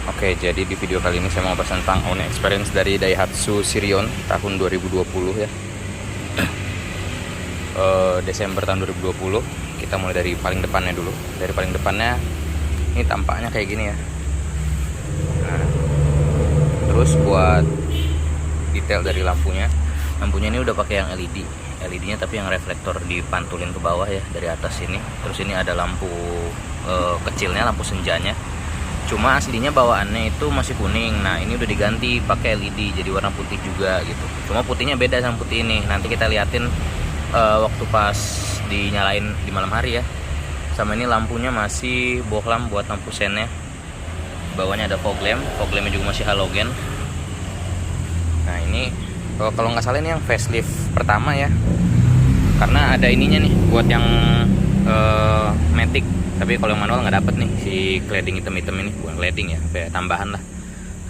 Oke, jadi di video kali ini saya mau bahas tentang owner experience dari Daihatsu Sirion tahun 2020 ya. Desember tahun 2020. Kita mulai dari paling depannya dulu. Dari paling depannya ini tampaknya kayak gini ya. Nah, terus buat detail dari lampunya. Lampunya ini udah pakai yang LED. LED-nya tapi yang reflektor dipantulin ke bawah ya dari atas sini. Terus ini ada lampu kecilnya, lampu senjanya. Cuma aslinya bawaannya itu masih kuning. Nah ini udah diganti pakai LED jadi warna putih juga gitu. Cuma putihnya beda sama putih ini. Nanti kita liatin waktu pas dinyalain di malam hari ya. Sama ini lampunya masih bohlam buat lampu sennya. Bawahnya ada fog lampnya juga masih halogen. Nah ini kalau nggak salah ini yang facelift pertama ya. Karena ada ininya nih buat yang Matic. Tapi kalau yang manual nggak dapet nih si cladding hitam-hitam ini, bukan cladding ya, kayak tambahan lah,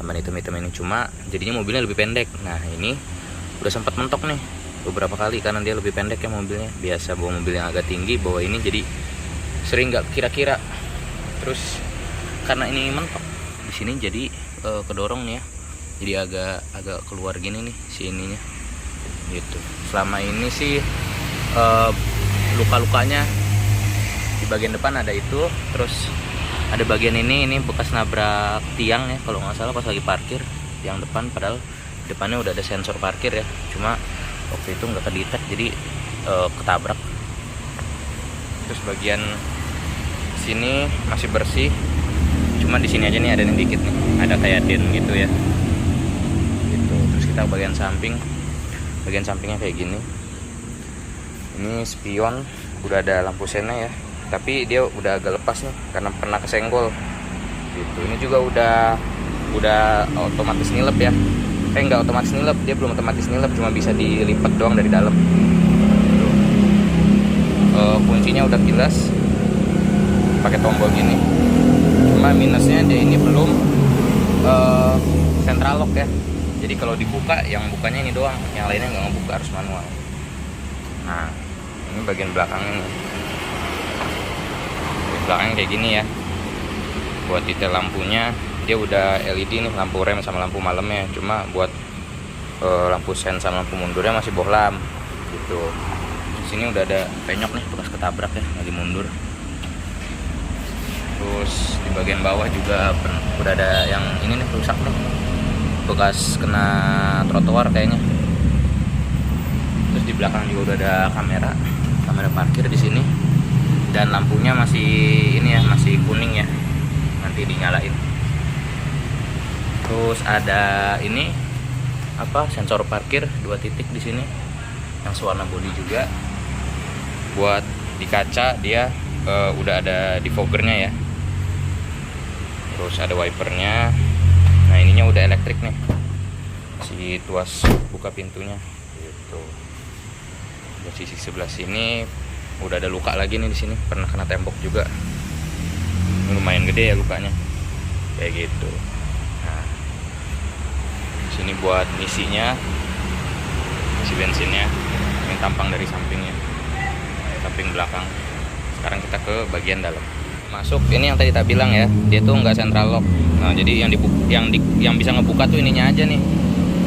tambahan hitam-hitam ini. Cuma jadinya mobilnya lebih pendek. Nah ini udah sempat mentok nih beberapa kali karena dia lebih pendek ya mobilnya. Biasa bawa mobil yang agak tinggi, bawa ini jadi sering nggak kira-kira. Terus karena ini mentok di sini jadi kedorong nih ya, jadi agak keluar gini nih si ininya gitu. Selama ini sih luka-lukanya di bagian depan ada itu, terus ada bagian ini bekas nabrak tiang ya kalau nggak salah pas lagi parkir tiang depan, padahal depannya udah ada sensor parkir ya, cuma waktu itu nggak kedetek jadi ketabrak. Terus bagian sini masih bersih, cuma di sini aja nih ada yang dikit nih, ada kayak dent gitu ya gitu. Terus kita bagian sampingnya kayak gini. Ini spion udah ada lampu sena ya, tapi dia udah agak lepas nih karena pernah kesenggol gitu. Ini juga udah otomatis nilep ya, nggak otomatis nilep, dia belum otomatis nilep, cuma bisa dilipat doang dari dalam. Kuncinya udah kilas pakai tombol gini, cuma minusnya dia ini belum central lock ya, jadi kalau dibuka yang bukanya ini doang, yang lainnya nggak ngebuka, harus manual. Nah ini bagian belakangnya nih, belakangnya kayak gini ya. Buat detail lampunya dia udah LED nih, lampu rem sama lampu malamnya. Cuma buat lampu sen sama lampu mundurnya masih bohlam gitu. Di sini udah ada penyok nih bekas ketabrak ya, lagi mundur. Terus di bagian bawah juga udah ada yang ini nih rusak nih, bekas kena trotoar kayaknya. Terus di belakang juga udah ada kamera parkir di sini. Dan lampunya masih ini ya, masih kuning ya, nanti dinyalain. Terus ada ini sensor parkir 2 titik di sini yang sewarna bodi juga. Buat di kaca dia udah ada defoggernya ya. Terus ada wipernya. Nah ininya udah elektrik nih, si tuas buka pintunya gitu. Di sisi sebelah sini udah ada luka lagi nih, di sini pernah kena tembok juga. Ini lumayan gede ya lukanya kayak gitu. Nah sini buat isi bensinnya, ini tampang dari sampingnya, samping belakang. Sekarang kita ke bagian dalam. Masuk ini yang tadi tak bilang ya, dia tuh nggak central lock. Nah jadi yang bisa ngebuka tuh ininya aja nih,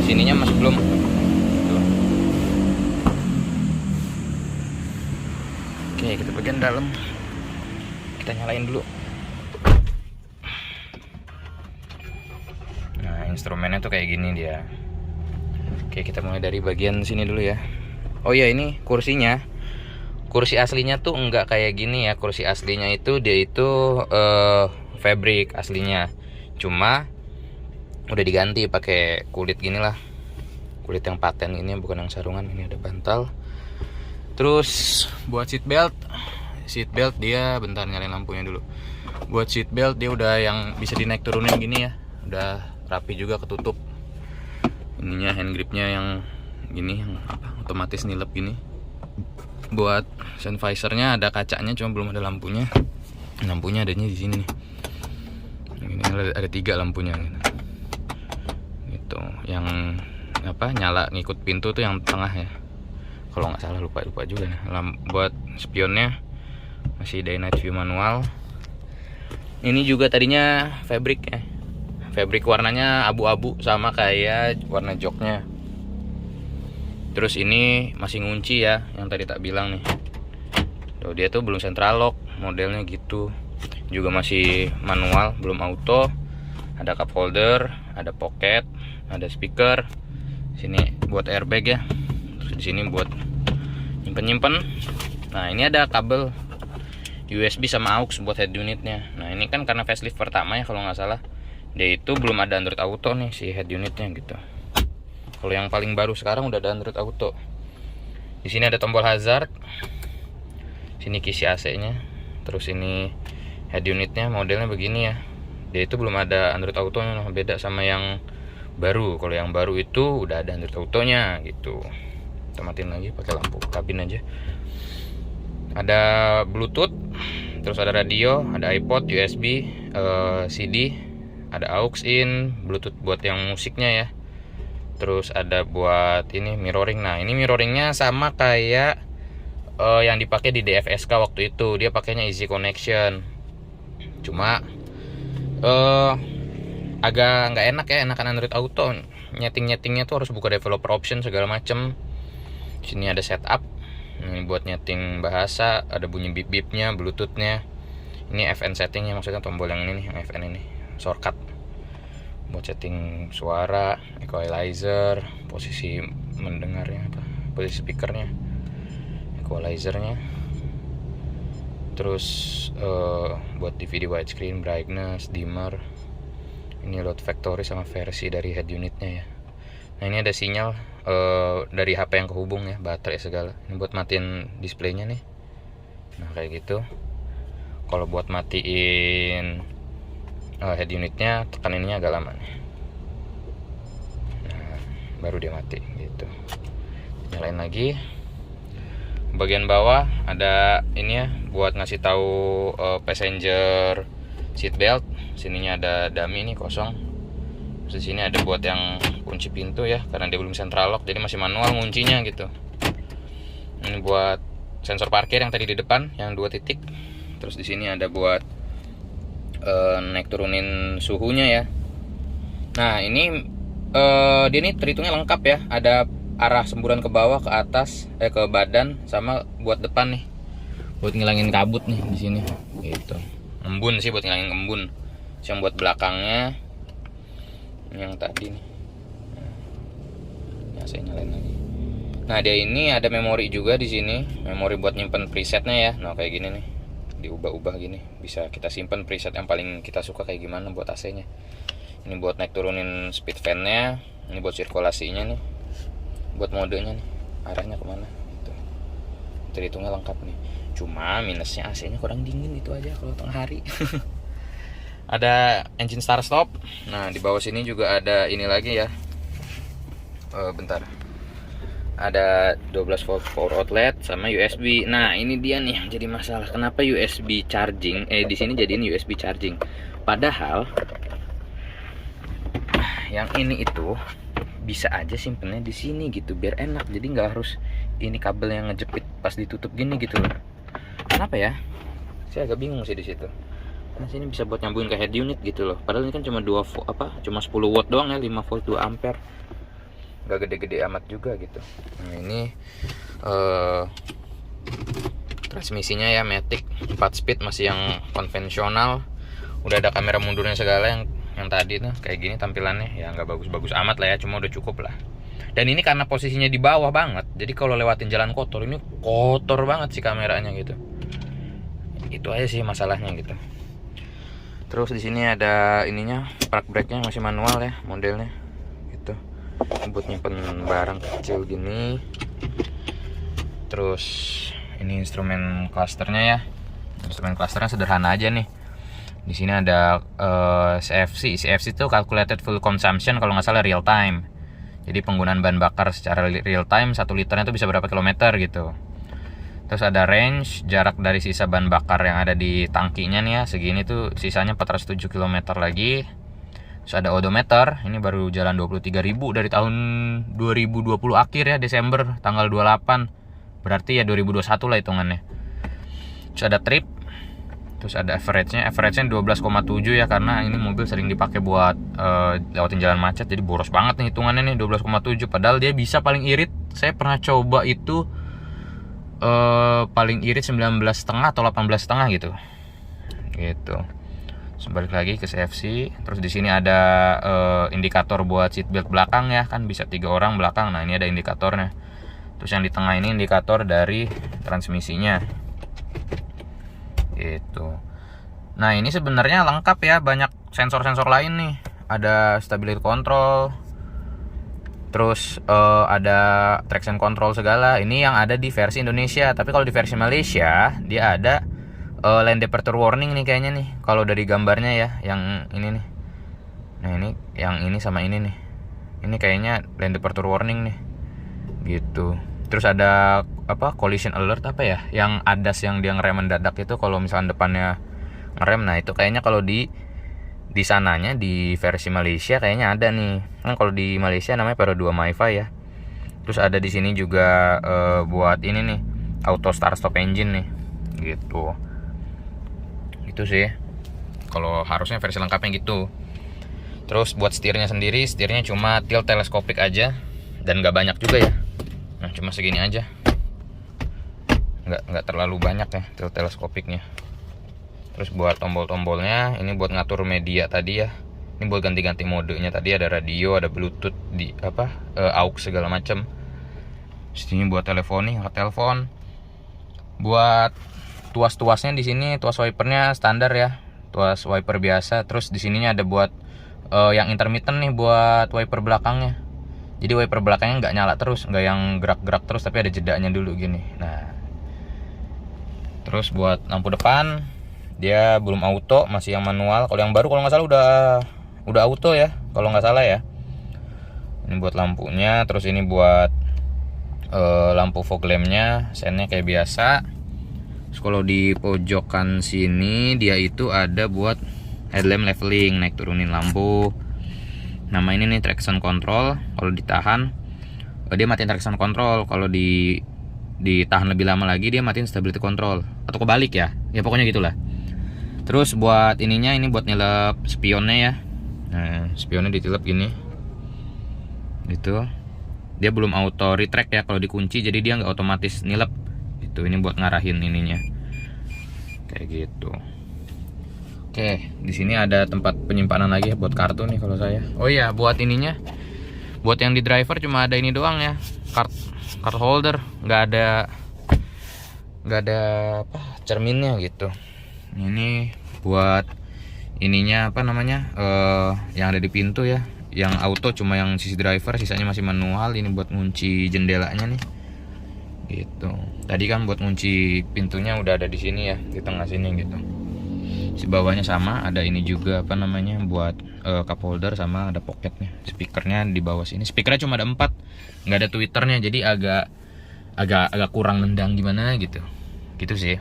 sininya masih belum. Oke, kita bagian dalam, kita nyalain dulu. Nah instrumennya tuh kayak gini dia. Oke, kita mulai dari bagian sini dulu ya. Oh iya, ini kursinya, kursi aslinya tuh enggak kayak gini ya. Kursi aslinya itu dia itu fabric aslinya, cuma udah diganti pakai kulit gini lah, kulit yang paten ini, bukan yang sarungan. Ini ada bantal. Terus buat seat belt dia, bentar nyalain lampunya dulu. Buat seat belt dia udah yang bisa dinaik turunin gini ya, udah rapi juga, ketutup. Ininya hand gripnya yang gini, yang otomatis nilep gini. Buat sun visornya ada kacanya, cuma belum ada lampunya. Lampunya adanya di sini nih. Ini ada 3 lampunya gitu. Yang nyala ngikut pintu tuh yang tengah ya, kalau nggak salah, lupa juga nih. Buat spionnya masih day night view manual. Ini juga tadinya fabric ya, fabric warnanya abu-abu sama kayak warna joknya. Terus ini masih ngunci ya, yang tadi tak bilang nih. Tuh, dia tuh belum central lock, modelnya gitu. Juga masih manual, belum auto. Ada cup holder, ada pocket, ada speaker. Sini buat airbag ya. Terus di sini buat nyimpen. Nah, ini ada kabel USB sama aux buat head unitnya. Nah, ini kan karena facelift pertama ya kalau nggak salah. Dia itu belum ada Android Auto nih si head unitnya gitu. Kalau yang paling baru sekarang udah ada Android Auto. Di sini ada tombol hazard. Sini kisi AC-nya. Terus ini head unitnya modelnya begini ya. Dia itu belum ada Android Auto-nya, beda sama yang baru. Kalau yang baru itu udah ada Android Auto-nya gitu. Kita matiin lagi pakai lampu kabin aja. Ada Bluetooth, terus ada radio, ada iPod, USB, CD, ada aux in, Bluetooth buat yang musiknya ya. Terus ada buat ini mirroring. Nah, ini mirroringnya sama kayak yang dipakai di DFSK waktu itu. Dia pakainya easy connection. Cuma agak nggak enak ya, enakan Android Auto. Nyetingnya tuh harus buka developer option segala macem. Sini ada setup. Ini buat nyeting bahasa, ada bunyi bip-bipnya, bluetoothnya. Ini FN settingnya, maksudnya tombol yang ini nih, yang FN ini, shortcut buat setting suara, equalizer, posisi mendengarnya apa, posisi speakernya, equalizernya. Terus buat DVD widescreen, brightness, dimmer. Ini load factory sama versi dari head unitnya ya. Nah, ini ada sinyal dari HP yang kehubung ya, baterai segala. Ini buat matiin displaynya nih. Nah, kayak gitu. Kalau buat matiin head unitnya, tekan ininya agak lama nih. Nah, baru dia mati gitu. Nyalain lagi. Bagian bawah ada ini ya, buat ngasih tahu passenger seat belt. Sininya ada dummy nih kosong. Di sini ada buat yang kunci pintu ya, karena dia belum central lock, jadi masih manual nguncinya gitu. Ini buat sensor parkir yang tadi di depan, yang 2 titik. Terus di sini ada buat naik turunin suhunya ya. Nah, ini dia nih terhitungnya lengkap ya. Ada arah semburan ke bawah, ke atas, ke badan, sama buat depan nih. Buat ngilangin kabut nih di sini. Gitu. Embun sih, buat ngilangin embun. Yang buat belakangnya yang tadi nih. Nah, saya nyalain lagi. Nah, dia ini ada memori juga di sini, memori buat nyimpen presetnya ya. Nah, kayak gini nih, diubah-ubah gini, bisa kita simpen preset yang paling kita suka kayak gimana buat AC-nya. Ini buat naik turunin speed fan-nya, ini buat sirkulasinya nih, buat modenya nih, arahnya kemana. Gitu. Terhitungnya lengkap nih. Cuma minusnya AC-nya kurang dingin itu aja kalau tengah hari. Ada engine start stop. Nah, di bawah sini juga ada ini lagi ya. Bentar. Ada 12 volt power outlet sama USB. Nah, ini dia nih yang jadi masalah. Kenapa USB charging? Di sini jadiin USB charging. Padahal yang ini itu bisa aja simpennya di sini gitu, biar enak. Jadi nggak harus ini kabel yang ngejepit pas ditutup gini gitu loh. Kenapa ya? Saya agak bingung sih di situ. Karena sini bisa buat nyambungin ke head unit gitu loh. Padahal ini kan cuma 2 volt, cuma 10 watt doang ya, 5 volt 2 ampere. Gak gede-gede amat juga gitu. Nah, ini transmisinya ya Matic 4 speed, masih yang konvensional. Udah ada kamera mundurnya segala, yang tadi tuh kayak gini tampilannya. Ya nggak bagus-bagus amat lah ya, cuma udah cukup lah. Dan ini karena posisinya di bawah banget, jadi kalau lewatin jalan kotor, ini kotor banget sih kameranya gitu. Itu aja sih masalahnya gitu. Terus di sini ada ininya, park brake-nya masih manual ya modelnya gitu. Buat nyimpen barang kecil gini. Terus ini instrumen clusternya ya. Instrumen clusternya sederhana aja nih. Di sini ada CFC. CFC itu calculated fuel consumption, kalau nggak salah real time. Jadi penggunaan bahan bakar secara real time, 1 liternya itu bisa berapa kilometer gitu. Terus ada range, jarak dari sisa bahan bakar yang ada di tangkinya nih ya, segini tuh sisanya 407 km lagi. Terus ada odometer, ini baru jalan 23.000 dari tahun 2020 akhir ya, Desember tanggal 28. Berarti ya 2021 lah hitungannya. Terus ada trip Terus ada average-nya 12,7 ya, karena ini mobil sering dipakai buat lewatin jalan macet, jadi boros banget nih hitungannya nih 12,7. Padahal dia bisa paling irit, saya pernah coba itu paling irit 19,5 atau 18,5 gitu. Balik lagi ke CFC. Terus di sini ada indikator buat seat belt belakang ya, kan bisa 3 orang belakang. Nah ini ada indikatornya. Terus yang di tengah ini indikator dari transmisinya. Nah ini sebenarnya lengkap ya, banyak sensor-sensor lain nih. Ada stability control, terus ada traction control segala. Ini yang ada di versi Indonesia. Tapi kalau di versi Malaysia dia ada lane departure warning nih kayaknya nih. Kalau dari gambarnya ya, yang ini nih. Nah ini yang ini sama ini nih. Ini kayaknya lane departure warning nih. Gitu. Terus ada collision alert ya, yang ADAS yang dia ngerem mendadak itu kalau misalkan depannya ngerem. Nah itu kayaknya kalau di sananya di versi Malaysia kayaknya ada nih. Kan kalau di Malaysia namanya Peron 2 MiFi ya. Terus ada di sini juga buat ini nih, auto start stop engine nih. Gitu. Itu sih. Kalau harusnya versi lengkapnya gitu. Terus buat setirnya sendiri, setirnya cuma tilt teleskopik aja dan nggak banyak juga ya. Nah cuma segini aja, nggak terlalu banyak ya tilt teleskopiknya. Terus buat tombol-tombolnya ini buat ngatur media tadi ya. Ini buat ganti-ganti modenya tadi, ada radio, ada bluetooth, di aux segala macam. Sini buat teleponing, angkat telepon. Buat tuas-tuasnya di sini, tuas wipernya standar ya, tuas wiper biasa. Terus di sininya ada buat yang intermittent nih buat wiper belakangnya. Jadi wiper belakangnya nggak nyala terus, nggak yang gerak-gerak terus, tapi ada jedanya dulu gini. Nah, terus buat lampu depan dia belum auto, masih yang manual. Kalau yang baru kalau nggak salah udah auto ya, kalau nggak salah ya. Ini buat lampunya, terus ini buat lampu fog lampnya, sennya kayak biasa. Terus kalau di pojokan sini dia itu ada buat headlamp leveling, naik turunin lampu. Nama ini nih traction control. Kalau ditahan dia matiin traction control, kalau ditahan lebih lama lagi dia matiin stability control, atau kebalik ya pokoknya gitulah. Terus buat ininya, ini buat nyelap spionnya ya. Nah spionnya ditilep gini gitu. Dia belum auto retract ya kalau dikunci, jadi dia nggak otomatis nilep itu. Ini buat ngarahin ininya kayak gitu. Oke, di sini ada tempat penyimpanan lagi ya buat kartu nih kalau saya. Oh iya, buat ininya, buat yang di driver cuma ada ini doang ya, card holder, nggak ada cerminnya gitu. Ini buat ininya yang ada di pintu ya, yang auto cuma yang sisi driver, sisanya masih manual. Ini buat ngunci jendelanya nih, gitu. Tadi kan buat ngunci pintunya udah ada di sini ya, di tengah sini gitu. Si bawahnya sama, ada ini juga buat cup holder, sama ada pocketnya. Speakernya di bawah sini. Speakernya cuma ada 4, nggak ada tweeternya, jadi agak kurang nendang gimana gitu. Gitu sih.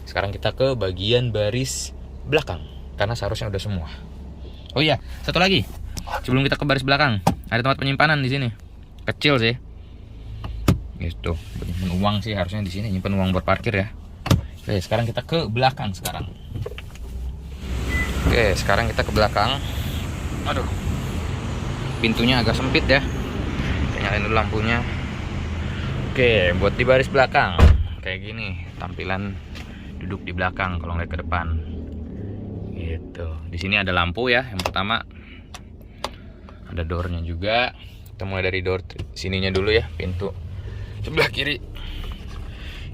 Sekarang kita ke bagian baris belakang, karena seharusnya udah semua. Oh iya, satu lagi. Sebelum kita ke baris belakang, ada tempat penyimpanan di sini. Kecil sih. Gitu. Nyimpen uang sih harusnya di sini, nyimpen uang buat parkir ya. Oke, sekarang kita ke belakang sekarang. Oke, sekarang kita ke belakang. Aduh, pintunya agak sempit ya. Kita nyalain dulu lampunya. Oke, buat di baris belakang kayak gini tampilan duduk di belakang kalau ngeliat ke depan. Gitu. Di sini ada lampu ya. Yang pertama ada doornya juga. Kita mulai dari door sininya dulu ya, pintu sebelah kiri.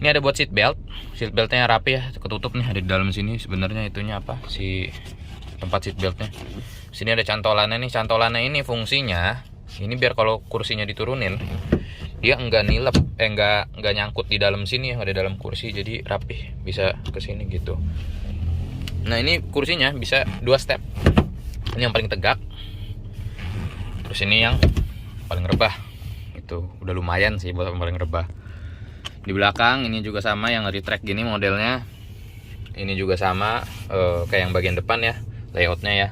Ini ada buat seat belt. Seat beltnya rapi ya, ketutup nih, ada di dalam sini. Sebenarnya itunya si tempat seat beltnya. Sini ada cantolannya nih. Cantolannya ini fungsinya ini biar kalau kursinya diturunin dia enggak nilep, enggak nyangkut di dalam sini ya, ada dalam kursi, jadi rapih, bisa ke sini gitu. Nah ini kursinya bisa 2 step. Ini yang paling tegak, terus ini yang paling rebah. Itu udah lumayan sih buat yang paling rebah. Di belakang ini juga sama, yang retract gini modelnya. Ini juga sama kayak yang bagian depan ya, layoutnya ya.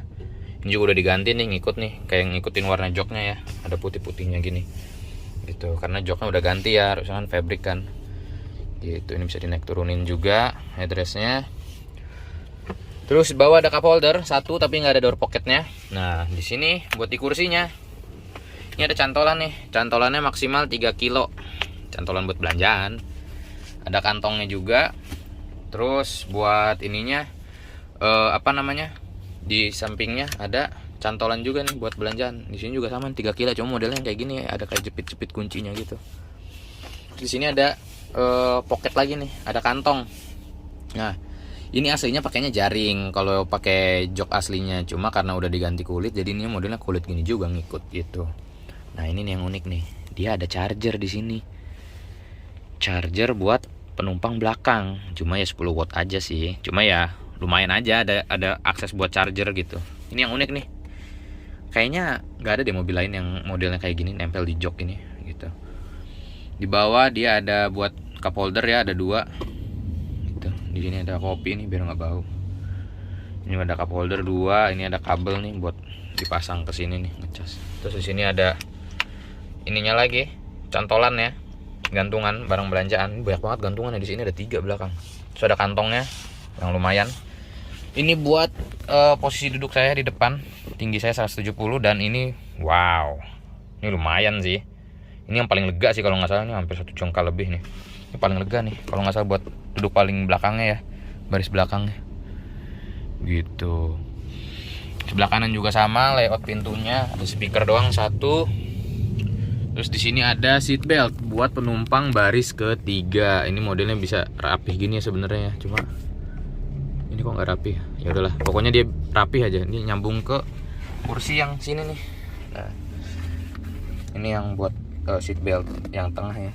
Ini juga udah diganti nih, ngikut nih, kayak ngikutin warna joknya ya, ada putih-putihnya gini gitu, karena joknya udah ganti ya, harusnya kan fabric kan gitu. Ini bisa dinaik turunin juga headrestnya. Terus di bawah ada cup holder satu tapi nggak ada door pocketnya. Nah di sini buat di kursinya ini ada cantolan nih, cantolannya maksimal 3 kilo, cantolan buat belanjaan. Ada kantongnya juga. Terus buat ininya apa namanya, di sampingnya ada cantolan juga nih buat belanjaan. Di sini juga sama 3 kilo, cuma modelnya kayak gini ya, ada kayak jepit-jepit kuncinya gitu. Di sini ada pocket lagi nih, ada kantong. Nah ini aslinya pakainya jaring kalau pakai jok aslinya, cuma karena udah diganti kulit jadi ini modelnya kulit gini juga ngikut gitu. Nah ini nih yang unik nih, dia ada charger di sini, charger buat penumpang belakang, cuma ya 10 watt aja sih, cuma ya lumayan aja ada akses buat charger gitu. Ini yang unik nih, kayaknya nggak ada deh mobil lain yang modelnya kayak gini nempel di jok ini gitu. Di bawah dia ada buat cup holder ya, ada 2. Di sini ada kopi nih biar nggak bau. Ini ada cup holder 2, ini ada kabel nih buat dipasang ke sini nih, ngecas. Terus di sini ada ininya lagi, cantolan ya, gantungan barang belanjaan. Banyak banget gantungan ya, di sini ada 3 belakang. Terus ada kantongnya yang lumayan. Ini buat posisi duduk saya di depan, tinggi saya 170 dan ini wow, ini lumayan sih. Ini yang paling lega sih kalau nggak salah, ini hampir 1 jongkal lebih nih. Ini paling lega nih kalau nggak salah buat duduk paling belakangnya ya, baris belakangnya gitu. Sebelah kanan juga sama, layout pintunya ada speaker doang 1. Terus di sini ada seat belt buat penumpang baris ketiga. Ini modelnya bisa rapih gini ya sebenarnya, cuma ini kok nggak rapih. Ya udahlah, pokoknya dia rapih aja. Ini nyambung ke kursi yang sini nih. Nah ini yang buat seat belt yang tengah ya,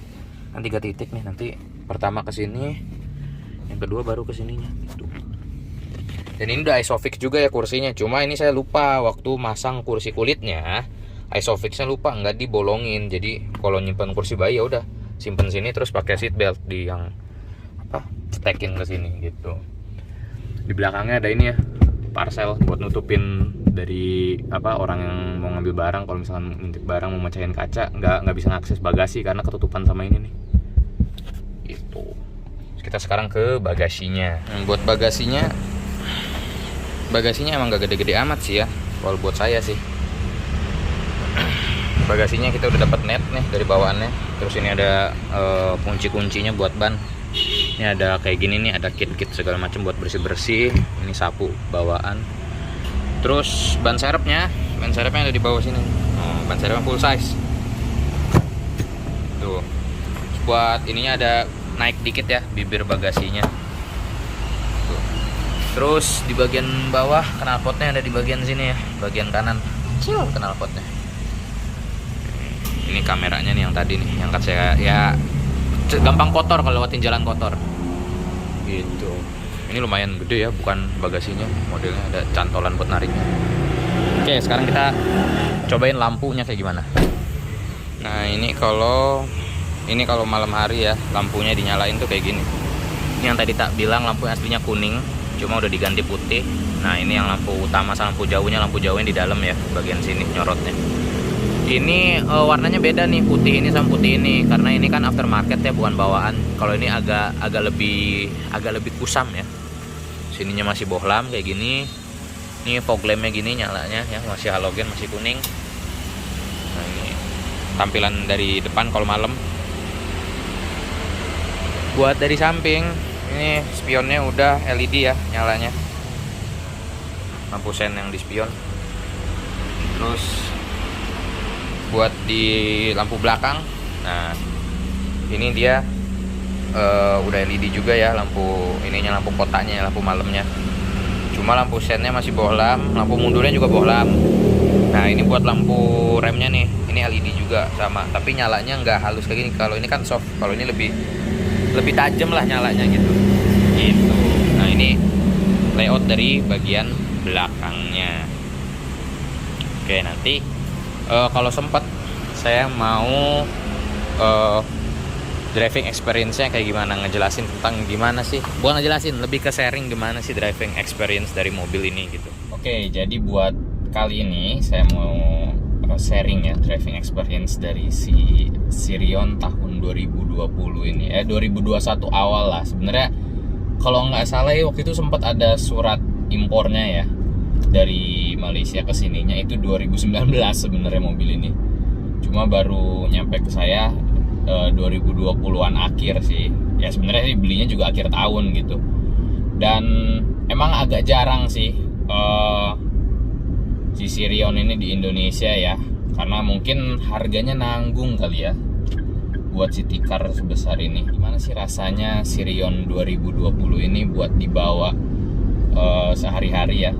kan 3 titik nih, nanti pertama ke sini, yang kedua baru ke sininya gitu. Dan ini udah isofix juga ya kursinya, cuma ini saya lupa waktu masang kursi kulitnya, isofixnya lupa nggak dibolongin. Jadi kalau nyimpan kursi bayi ya udah simpen sini, terus pakai seat belt di yang apa, stekin ke sini gitu. Di belakangnya ada ini ya, parcel buat nutupin dari apa, orang yang mau ngambil barang. Kalau misalkan ngintip barang, mau mecahin kaca, nggak bisa ngakses bagasi karena ketutupan sama ini nih gitu. Terus kita sekarang ke bagasinya. Buat bagasinya emang gak gede-gede amat sih ya, kalau buat saya sih. Bagasinya kita udah dapat net nih dari bawaannya. Terus ini ada kunci-kuncinya buat ban. Ini ada kayak gini nih, ada kit-kit segala macam buat bersih-bersih. Ini sapu bawaan. Terus ban serepnya ada di bawah sini. Ban serepnya full size. Tuh. Terus buat ininya ada naik dikit ya bibir bagasinya. Tuh. Terus di bagian bawah knalpotnya ada di bagian sini ya, bagian kanan. Kecil knalpotnya. Ini kameranya nih yang tadi nih, yang saya ya gampang kotor kalau lewatin jalan kotor gitu. Ini lumayan gede ya, bukan bagasinya, modelnya ada cantolan buat nariknya. Oke, sekarang kita cobain lampunya kayak gimana. Nah ini kalau malam hari ya, lampunya dinyalain tuh kayak gini. Ini yang tadi tak bilang lampu aslinya kuning, cuma udah diganti putih. Nah ini yang lampu utama sama lampu jauhnya di dalam ya, bagian sini nyorotnya. Ini warnanya beda nih, putih ini sama putih ini, karena ini kan aftermarket ya, bukan bawaan. Kalau ini agak lebih kusam ya. Sininya masih bohlam kayak gini. Ini fog lampnya gini nyalanya ya, masih halogen, masih kuning. Nah ini tampilan dari depan kalau malam. Buat dari samping, ini spionnya udah LED ya nyalanya, lampu sen yang di spion. Terus buat di lampu belakang, nah ini dia udah LED juga ya, lampu ininya, lampu kotaknya, lampu malamnya. Cuma lampu sennya masih bohlam, lampu mundurnya juga bohlam. Nah ini buat lampu remnya nih, ini LED juga sama, tapi nyalanya nggak halus kayak gini. Kalau ini kan soft, kalau ini lebih tajam lah nyalanya gitu. Nah ini layout dari bagian belakangnya. Oke, nanti kalau sempat saya mau driving experience-nya kayak gimana, ngejelasin tentang gimana sih, bukan ngejelasin, lebih ke sharing gimana sih driving experience dari mobil ini gitu. Oke, jadi buat kali ini saya mau sharing ya driving experience dari si Sirion tahun 2020 ini, 2021 awal lah sebenarnya. Kalau nggak salah ya, waktu itu sempat ada surat impornya ya, dari Malaysia ke sininya itu 2019 sebenarnya mobil ini. Cuma baru nyampe ke saya 2020-an akhir sih. Ya sebenarnya sih belinya juga akhir tahun gitu. Dan emang agak jarang sih si Sirion ini di Indonesia ya, karena mungkin harganya nanggung kali ya buat city car sebesar ini. Gimana sih rasanya Sirion 2020 ini buat dibawa sehari-hari ya?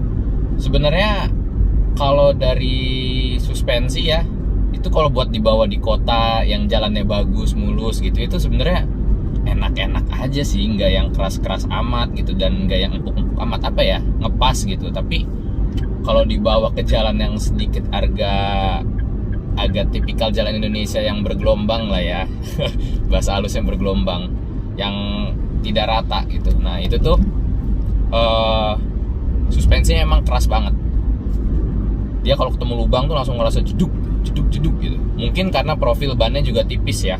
Sebenarnya kalau dari suspensi ya, itu kalau buat dibawa di kota yang jalannya bagus, mulus gitu, itu sebenarnya enak-enak aja sih, nggak yang keras-keras amat gitu, dan nggak yang empuk-empuk amat apa ya, ngepas gitu. Tapi kalau dibawa ke jalan yang sedikit agak tipikal jalan Indonesia yang bergelombang lah ya, bahasa halus yang bergelombang, yang tidak rata gitu. Nah itu tuh suspensinya emang keras banget. Dia kalau ketemu lubang tuh langsung ngerasa jeduk gitu. Mungkin karena profil bannya juga tipis ya.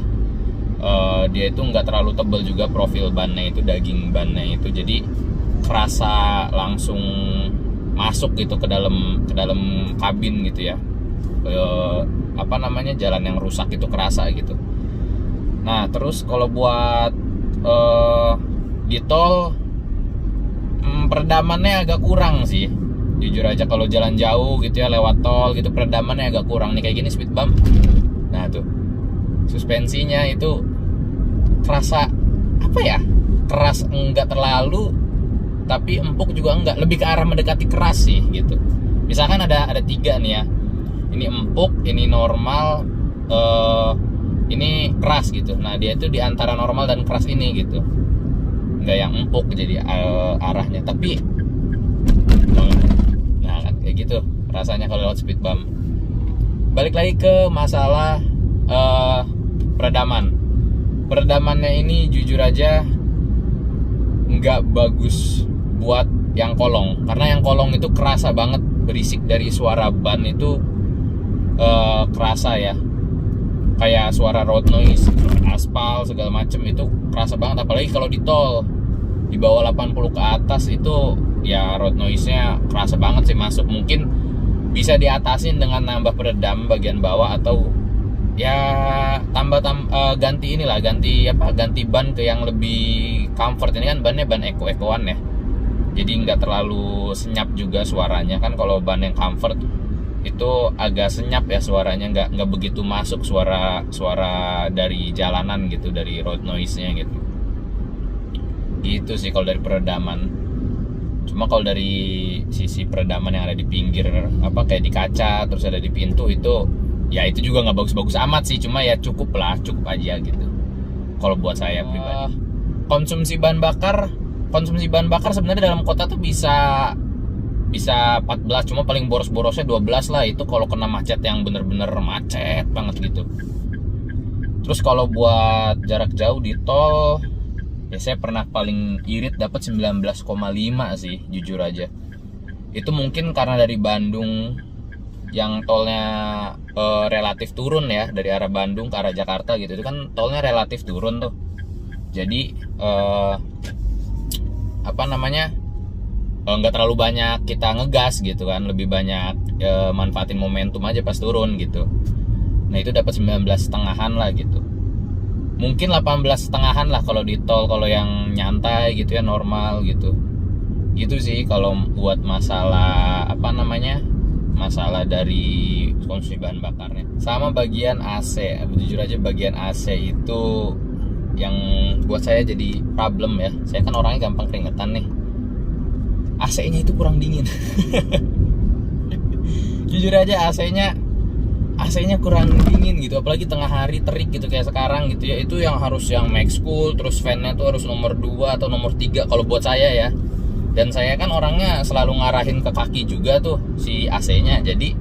Dia itu nggak terlalu tebal juga profil bannya itu, daging bannya itu, jadi kerasa langsung masuk gitu ke dalam kabin gitu ya. Apa namanya, jalan yang rusak itu kerasa gitu. Nah terus kalau buat di tol, peredamannya agak kurang sih, jujur aja. Kalau jalan jauh gitu ya, lewat tol gitu, peredamannya agak kurang nih, kayak gini speed bump. Nah tuh suspensinya itu kerasa apa ya, keras enggak terlalu, tapi empuk juga enggak, lebih ke arah mendekati keras sih gitu. Misalkan ada 3 nih ya, ini empuk, ini normal, ini keras gitu. Nah dia itu di antara normal dan keras ini gitu, nggak yang empuk jadi arahnya, tapi nah kan kayak gitu rasanya kalau lewat speed bump. Balik lagi ke masalah peredamannya ini jujur aja nggak bagus buat yang kolong, karena yang kolong itu kerasa banget, berisik dari suara ban itu kerasa ya, kayak suara road noise, aspal segala macem itu kerasa banget. Apalagi kalau di tol di bawah 80 ke atas itu ya road noise-nya kerasa banget sih masuk. Mungkin bisa diatasin dengan nambah peredam bagian bawah, atau ya ganti ban ke yang lebih comfort. Ini kan bannya ban eco-ecoan ya, jadi nggak terlalu senyap juga suaranya kan. Kalau ban yang comfort itu agak senyap ya suaranya, nggak begitu masuk suara dari jalanan gitu, dari road noise-nya gitu sih kalau dari peredaman. Cuma kalau dari sisi peredaman yang ada di pinggir, apa kayak di kaca, terus ada di pintu, itu ya itu juga nggak bagus-bagus amat sih. Cuma ya cukup aja gitu kalau buat saya pribadi. Konsumsi bahan bakar sebenarnya dalam kota tuh bisa 14, cuma paling boros-borosnya 12 lah, itu kalau kena macet yang bener-bener macet banget gitu. Terus kalau buat jarak jauh di tol ya, saya pernah paling irit dapat 19,5 sih jujur aja. Itu mungkin karena dari Bandung yang tolnya relatif turun ya, dari arah Bandung ke arah Jakarta gitu, itu kan tolnya relatif turun tuh. Jadi nggak terlalu banyak kita ngegas gitu kan, lebih banyak manfaatin momentum aja pas turun gitu. Nah itu dapat 19,5-an lah gitu, mungkin 18,5-an lah kalau di tol, kalau yang nyantai gitu ya, normal gitu sih. Kalau buat masalah masalah dari konsumsi bahan bakarnya. Sama bagian AC, jujur aja bagian AC itu yang buat saya jadi problem ya. Saya kan orangnya gampang keringetan nih, AC-nya itu kurang dingin. Jujur aja AC-nya kurang dingin gitu, apalagi tengah hari terik gitu kayak sekarang gitu ya. Itu yang harus yang max cool, terus fan-nya tuh harus nomor 2 atau nomor 3 kalau buat saya ya. Dan saya kan orangnya selalu ngarahin ke kaki juga tuh si AC-nya. Jadi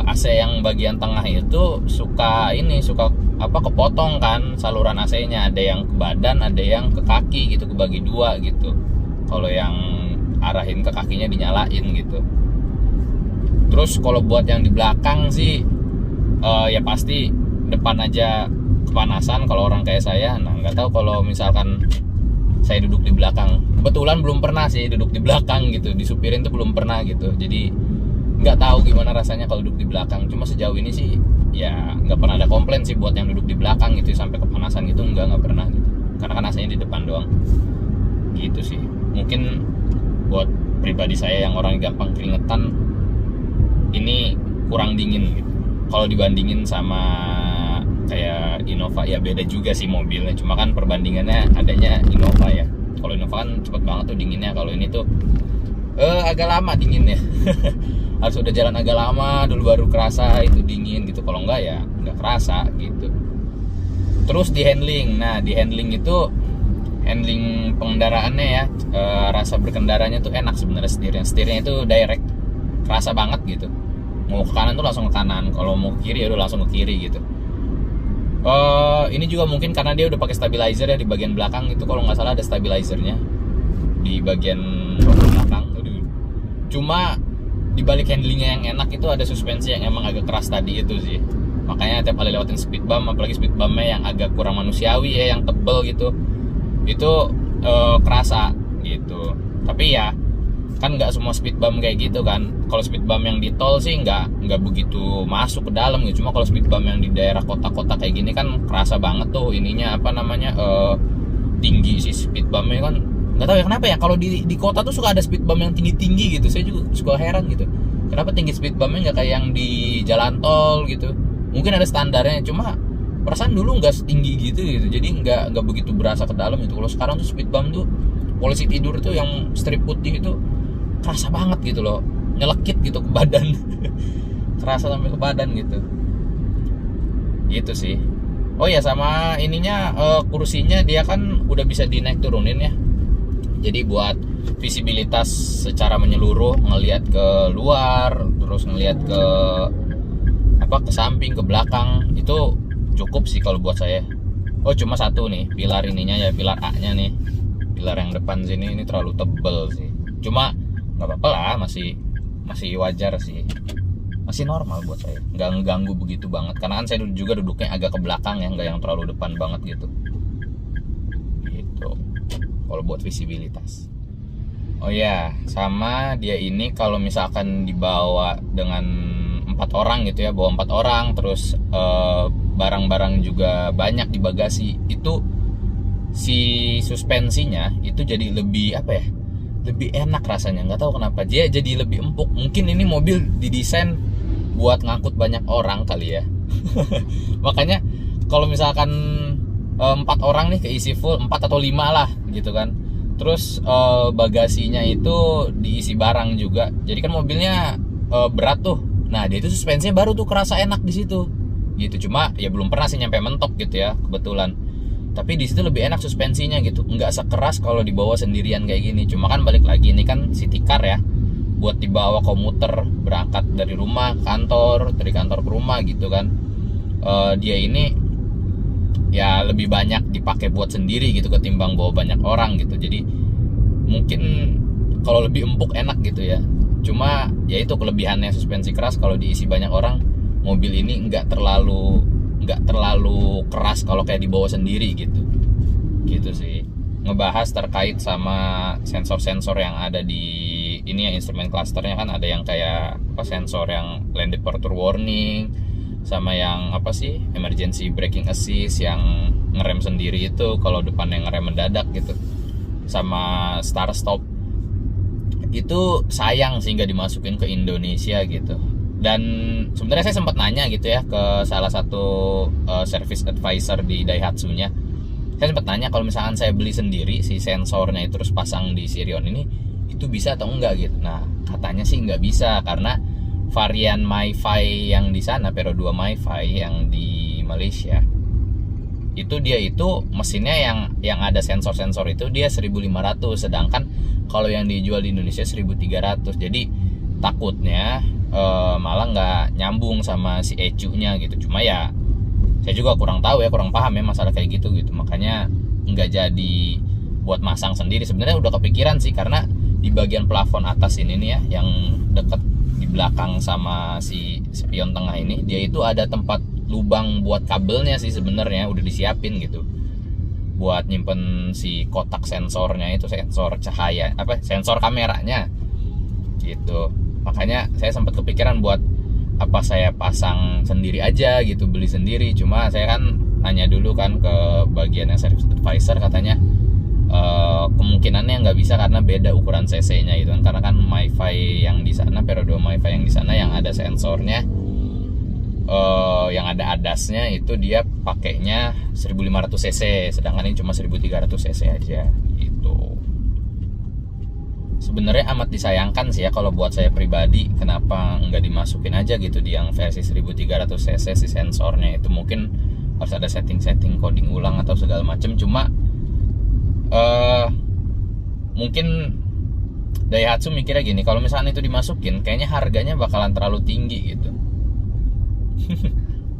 AC yang bagian tengah itu suka kepotong kan saluran AC-nya, ada yang ke badan, ada yang ke kaki gitu, kebagi 2 gitu. Kalau yang arahin ke kakinya dinyalain gitu. Terus kalau buat yang di belakang sih ya pasti depan aja kepanasan kalau orang kayak saya. Nah nggak tahu kalau misalkan saya duduk di belakang. Kebetulan belum pernah sih duduk di belakang gitu, disupirin tuh belum pernah gitu, jadi nggak tahu gimana rasanya kalau duduk di belakang. Cuma sejauh ini sih ya nggak pernah ada komplain sih buat yang duduk di belakang gitu sampai kepanasan gitu, nggak pernah gitu, karena kan AC-nya di depan doang gitu sih. Mungkin buat pribadi saya yang orang gampang keringetan, ini kurang dingin gitu kalau dibandingin sama kayak Innova. Ya beda juga sih mobilnya, cuma kan perbandingannya adanya Innova ya. Kalau Innova kan cepet banget tuh dinginnya, kalau ini tuh agak lama dinginnya. Harus udah jalan agak lama dulu baru kerasa itu dingin gitu, kalau enggak ya nggak kerasa gitu. Terus di handling, nah di handling itu, handling pengendaraannya ya, rasa berkendaranya tuh enak sebenarnya. Setirnya itu direct, kerasa banget gitu. Mau ke kanan tuh langsung ke kanan, kalau mau ke kiri ya udah langsung ke kiri gitu. Ini juga mungkin karena dia udah pakai stabilizer ya di bagian belakang itu, kalau nggak salah ada stabilizernya di bagian belakang. Cuma di balik handlingnya yang enak itu ada suspensi yang emang agak keras tadi itu sih. Makanya tiap kali lewatin speed bump, apalagi speed bumpnya yang agak kurang manusiawi ya, yang tebel gitu, itu kerasa gitu. Tapi ya kan nggak semua speed bump kayak gitu kan. Kalau speed bump yang di tol sih nggak begitu masuk ke dalam gitu. Cuma kalau speed bump yang di daerah kota-kota kayak gini kan kerasa banget tuh ininya, apa namanya, tinggi sih speed bumpnya kan. Nggak tahu ya kenapa ya, kalau di kota tuh suka ada speed bump yang tinggi-tinggi gitu. Saya juga suka heran gitu, kenapa tinggi speed bumpnya nggak kayak yang di jalan tol gitu. Mungkin ada standarnya, cuma perasaan dulu nggak setinggi gitu, jadi nggak begitu berasa ke dalam itu. Kalau sekarang tuh speed bump tuh, polisi tidur tuh yang strip putih itu kerasa banget gitu loh, nyelekit gitu ke badan. Kerasa sampai ke badan gitu sih. Oh ya, sama ininya, kursinya dia kan udah bisa dinaik turunin ya, jadi buat visibilitas secara menyeluruh, ngelihat ke luar, terus ngelihat ke ke samping, ke belakang, itu cukup sih kalau buat saya. Oh cuma satu nih, pilar ininya ya, pilar A nya nih, pilar yang depan sini ini terlalu tebel sih. Cuma nggak apa-apa lah, masih wajar sih, masih normal buat saya, nggak ngeganggu begitu banget. Karena kan saya juga duduknya agak ke belakang ya, nggak yang terlalu depan banget gitu kalau buat visibilitas. Oh ya, sama dia ini kalau misalkan dibawa dengan 4 orang gitu ya, bawa 4 orang, terus barang-barang juga banyak di bagasi, itu si suspensinya itu jadi lebih lebih enak rasanya. Nggak tahu kenapa dia jadi lebih empuk. Mungkin ini mobil didesain buat ngangkut banyak orang kali ya. Makanya kalau misalkan 4 orang nih keisi full, 4 atau 5 lah gitu kan. Terus bagasinya itu diisi barang juga. Jadi kan mobilnya berat tuh. Nah, dia itu suspensinya baru tuh kerasa enak di situ. Gitu. Cuma ya belum pernah sih nyampe mentok gitu ya, kebetulan. Tapi di situ lebih enak suspensinya gitu. Nggak sekeras kalau dibawa sendirian kayak gini. Cuma kan balik lagi, ini kan city car ya. Buat dibawa komuter berangkat dari rumah ke kantor, dari kantor ke rumah gitu kan. Dia ini ya lebih banyak dipakai buat sendiri gitu ketimbang bawa banyak orang gitu. Jadi mungkin kalau lebih empuk enak gitu ya. Cuma ya itu kelebihannya suspensi keras, kalau diisi banyak orang, mobil ini nggak terlalu keras kalau kayak dibawa sendiri gitu sih. Ngebahas terkait sama sensor-sensor yang ada di ini ya, instrumen clusternya kan ada yang kayak sensor yang lane departure warning, sama yang emergency braking assist yang ngerem sendiri itu kalau depannya ngerem mendadak gitu, sama start stop. Itu sayang sih nggak dimasukin ke Indonesia gitu. Dan sebenarnya saya sempat nanya gitu ya ke salah satu service advisor di Daihatsu-nya. Saya sempat nanya kalau misalkan saya beli sendiri si sensornya itu terus pasang di Sirion ini, itu bisa atau enggak gitu. Nah katanya sih nggak bisa, karena varian MiFi yang di sana, Pero 2 MiFi yang di Malaysia, itu dia itu mesinnya yang ada sensor-sensor itu dia 1.500, sedangkan kalau yang dijual di Indonesia 1.300. Jadi takutnya malah nggak nyambung sama si ECU-nya gitu. Cuma ya saya juga kurang tahu ya, kurang paham ya masalah kayak gitu. Makanya nggak jadi buat masang sendiri. Sebenarnya udah kepikiran sih, karena di bagian plafon atas ini nih ya, yang dekat di belakang sama si spion tengah ini, dia itu ada tempat lubang buat kabelnya sih sebenarnya, udah disiapin gitu. buat nyimpen si kotak sensornya itu, sensor cahaya sensor kameranya gitu. Makanya saya sempat kepikiran buat apa saya pasang sendiri aja gitu, beli sendiri. Cuma saya kan nanya dulu kan ke bagian yang service advisor, katanya kemungkinannya nggak bisa karena beda ukuran cc-nya gitu kan, karena kan MiFi yang di sana, periode MiFi yang di sana yang ada sensornya, yang ada ADAS-nya itu dia pakainya 1500 cc, sedangkan ini cuma 1300 cc aja gitu. Sebenarnya amat disayangkan sih ya kalau buat saya pribadi, kenapa nggak dimasukin aja gitu di yang versi 1300 cc si sensornya itu. Mungkin harus ada setting coding ulang atau segala macam. Cuma mungkin Daihatsu mikirnya gini, kalau misalnya itu dimasukin kayaknya harganya bakalan terlalu tinggi gitu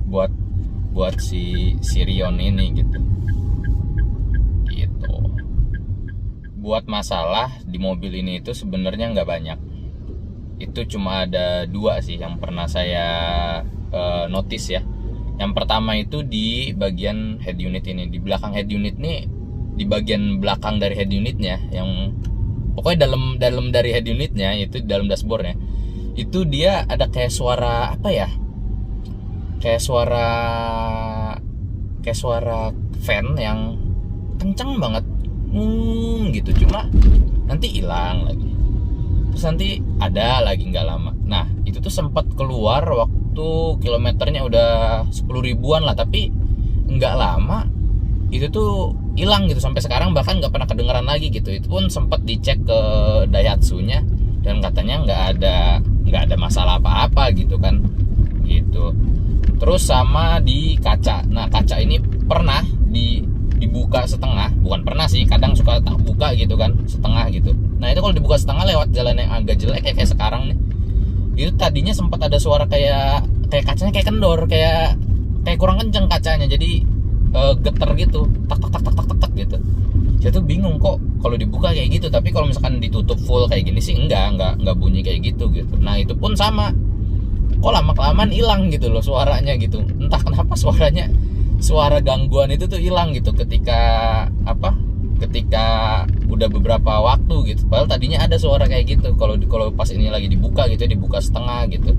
buat si Sirion ini gitu. Buat masalah di mobil ini itu sebenarnya nggak banyak. Itu cuma ada 2 sih yang pernah saya notice ya. Yang pertama itu di bagian head unit ini, di belakang head unit nih, di bagian belakang dari head unitnya, yang pokoknya dalam dari head unitnya itu, dalam dashboardnya itu dia ada kayak suara apa ya, kayak suara fan yang kencang banget gitu. Cuma nanti hilang lagi, terus nanti ada lagi nggak lama. Nah itu tuh sempat keluar waktu kilometernya udah 10 ribuan lah, tapi nggak lama itu tuh hilang gitu. Sampai sekarang bahkan nggak pernah kedengeran lagi gitu. Itu pun sempat dicek ke Daihatsu-nya dan katanya nggak ada masalah apa-apa gitu kan gitu. Terus sama di kaca. Nah kaca ini pernah dibuka setengah, bukan pernah sih, kadang suka tak buka gitu kan, setengah gitu. Nah itu kalau dibuka setengah lewat jalan yang agak jelek kayak sekarang nih, itu tadinya sempat ada suara kayak kacanya kayak kendor, kayak kurang kenceng kacanya, jadi geter gitu, tak gitu. Saya tuh bingung kok kalau dibuka kayak gitu, tapi kalau misalkan ditutup full kayak gini sih enggak bunyi kayak gitu. Nah itu pun sama, kok lama-kelamaan hilang gitu loh suaranya gitu. Entah kenapa suara gangguan itu tuh hilang gitu ketika udah beberapa waktu gitu. Padahal tadinya ada suara kayak gitu kalau pas ini lagi dibuka gitu, dibuka setengah gitu,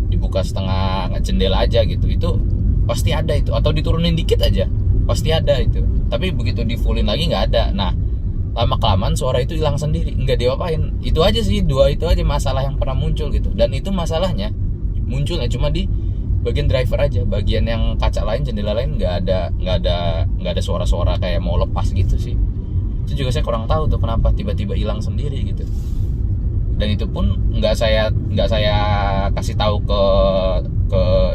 dibuka setengah jendela aja gitu, itu pasti ada itu. Atau diturunin dikit aja pasti ada itu, tapi begitu di fullin lagi nggak ada. Nah lama-kelamaan suara itu hilang sendiri, nggak diapain. Itu aja sih, 2 itu aja masalah yang pernah muncul gitu. Dan itu masalahnya munculnya cuma di bagian driver aja, bagian yang kaca lain, jendela lain nggak ada suara-suara kayak mau lepas gitu sih. Itu juga saya kurang tahu tuh kenapa tiba-tiba hilang sendiri gitu. Dan itu pun nggak saya kasih tahu ke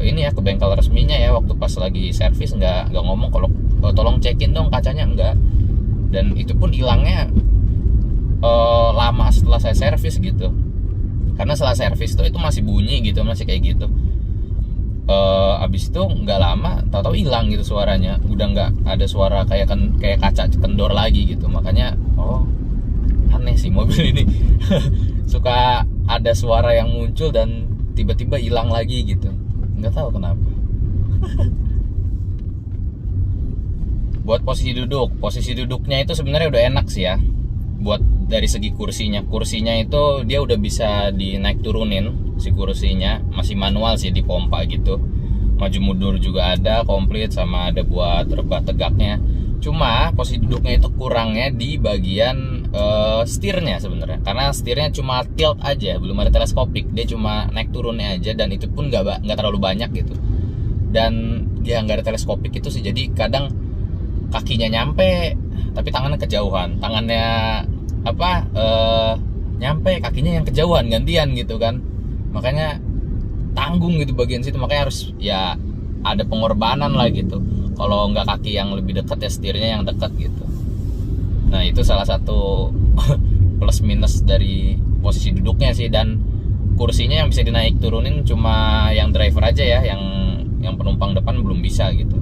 ini ya, ke bengkel resminya ya, waktu pas lagi servis nggak ngomong kalau tolong cekin dong kacanya, enggak. Dan itu pun hilangnya lama setelah saya servis gitu, karena setelah servis itu masih bunyi gitu, masih kayak gitu. Abis itu nggak lama tahu-tahu hilang gitu suaranya, udah nggak ada suara kayak kaca kendor lagi gitu. Makanya aneh sih mobil ini suka ada suara yang muncul dan tiba-tiba hilang lagi gitu, nggak tahu kenapa. Buat posisi duduknya itu sebenarnya udah enak sih ya. Buat dari segi kursinya itu dia udah bisa dinaik turunin si kursinya, masih manual sih, di pompa gitu. Maju mundur juga ada komplit, sama ada buat rebah tegaknya. Cuma posisi duduknya itu kurangnya di bagian setirnya sebenarnya, karena setirnya cuma tilt aja, belum ada teleskopik, dia cuma naik turunnya aja, dan itu pun nggak terlalu banyak gitu. Dan ya nggak ada teleskopik itu sih, jadi kadang kakinya nyampe tapi tangannya kejauhan, nyampe kakinya yang kejauhan, gantian gitu kan. Makanya tanggung gitu bagian situ, makanya harus ya ada pengorbanan lah gitu. Kalau nggak kaki yang lebih dekat ya setirnya yang dekat gitu. Nah itu salah satu plus minus dari posisi duduknya sih. Dan kursinya yang bisa dinaik turunin cuma yang driver aja ya, yang penumpang depan belum bisa gitu.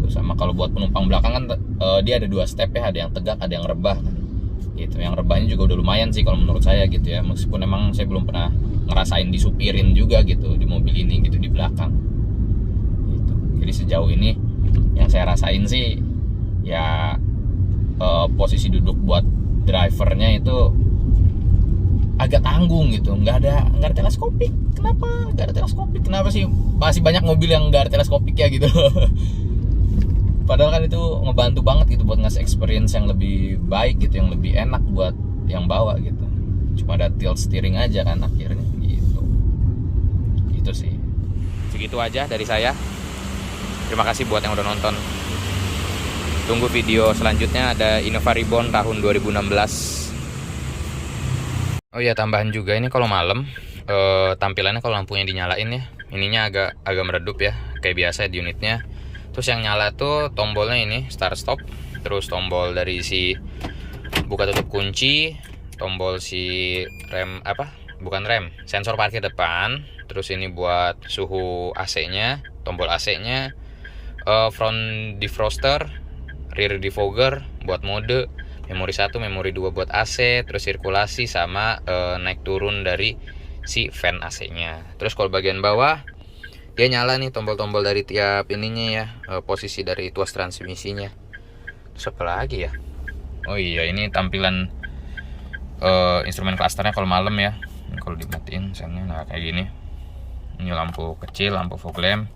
Sama kalau buat penumpang belakang kan dia ada 2 step ya, ada yang tegak, ada yang rebah kan gitu. Yang rebahnya juga udah lumayan sih kalau menurut saya gitu ya, meskipun emang saya belum pernah ngerasain disupirin juga gitu di mobil ini gitu, di belakang gitu. Jadi sejauh ini yang saya rasain sih ya posisi duduk buat drivernya itu agak tanggung gitu, nggak ada teleskopik. Kenapa nggak ada teleskopik? Kenapa sih masih banyak mobil yang nggak ada teleskopik ya gitu? Padahal kan itu ngebantu banget gitu buat ngasih experience yang lebih baik gitu, yang lebih enak buat yang bawa gitu. Cuma ada tilt steering aja kan akhirnya gitu. Itu sih. Segitu aja dari saya. Terima kasih buat yang udah nonton. Tunggu video selanjutnya, ada Innova Reborn tahun 2016. Oh iya, tambahan juga ini kalau malam tampilannya kalau lampunya dinyalain ya, ininya agak meredup ya kayak biasa di unitnya. Terus yang nyala tuh tombolnya ini start stop, terus tombol dari si buka tutup kunci, tombol si rem sensor parkir depan, terus ini buat suhu AC-nya, tombol AC-nya, front defroster, rear defogger buat mode, memori 1, memori 2 buat AC, terus sirkulasi sama naik turun dari si fan AC-nya. Terus kalau bagian bawah dia nyala nih tombol-tombol dari tiap ininya ya, posisi dari tuas transmisinya. Terus apa lagi ya? Oh iya, ini tampilan instrumen clusternya kalau malam ya. Ini kalau dimatiin sennya nah kayak gini. Ini lampu kecil, lampu fog lamp.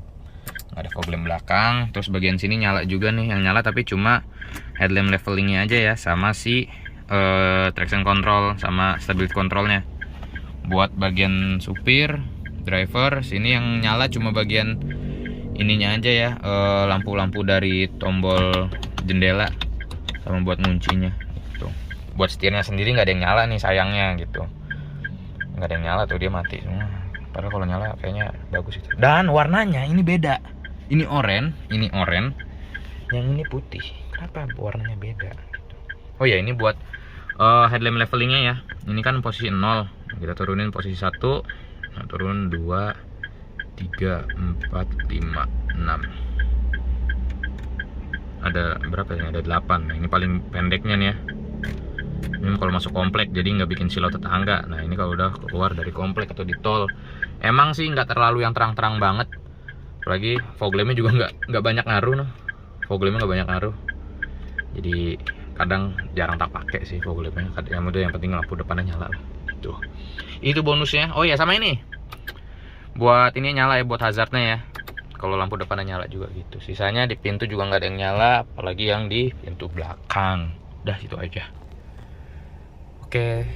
Nggak ada fog lamp belakang. Terus bagian sini nyala juga nih, yang nyala tapi cuma headlamp levelingnya aja ya, sama si traction control sama stability controlnya. Buat bagian supir, driver, sini yang nyala cuma bagian ininya aja ya, lampu-lampu dari tombol jendela sama buat nguncinya gitu. Buat setirnya sendiri nggak ada yang nyala nih sayangnya gitu, nggak ada yang nyala tuh, dia mati semua. Padahal kalau nyala kayaknya bagus itu. Dan warnanya ini beda, ini oranye, yang ini putih. Kenapa warnanya beda gitu? Oh ya, ini buat headlamp levelingnya ya. Ini kan posisi 0, kita turunin posisi 1, nah, turun 2, 3, 4, 5, 6. Ada berapa ya? Ada 8. Nah, ini paling pendeknya nih ya. Ini kalau masuk komplek jadi nggak bikin silau tetangga. Nah, ini kalau udah keluar dari komplek atau di tol, emang sih nggak terlalu yang terang-terang banget. Apalagi fog lampnya juga nggak banyak ngaruh noh. Fog lampnya nggak banyak ngaruh. Jadi kadang jarang tak pakai sih fog lampnya. Yang penting lampu depannya nyala lah. Tuh. Itu bonusnya. Oh iya, sama ini. Buat ini nyala ya, buat hazardnya ya. Kalau lampu depannya nyala juga gitu. Sisanya di pintu juga nggak ada yang nyala, apalagi yang di pintu belakang. Udah itu aja. Oke.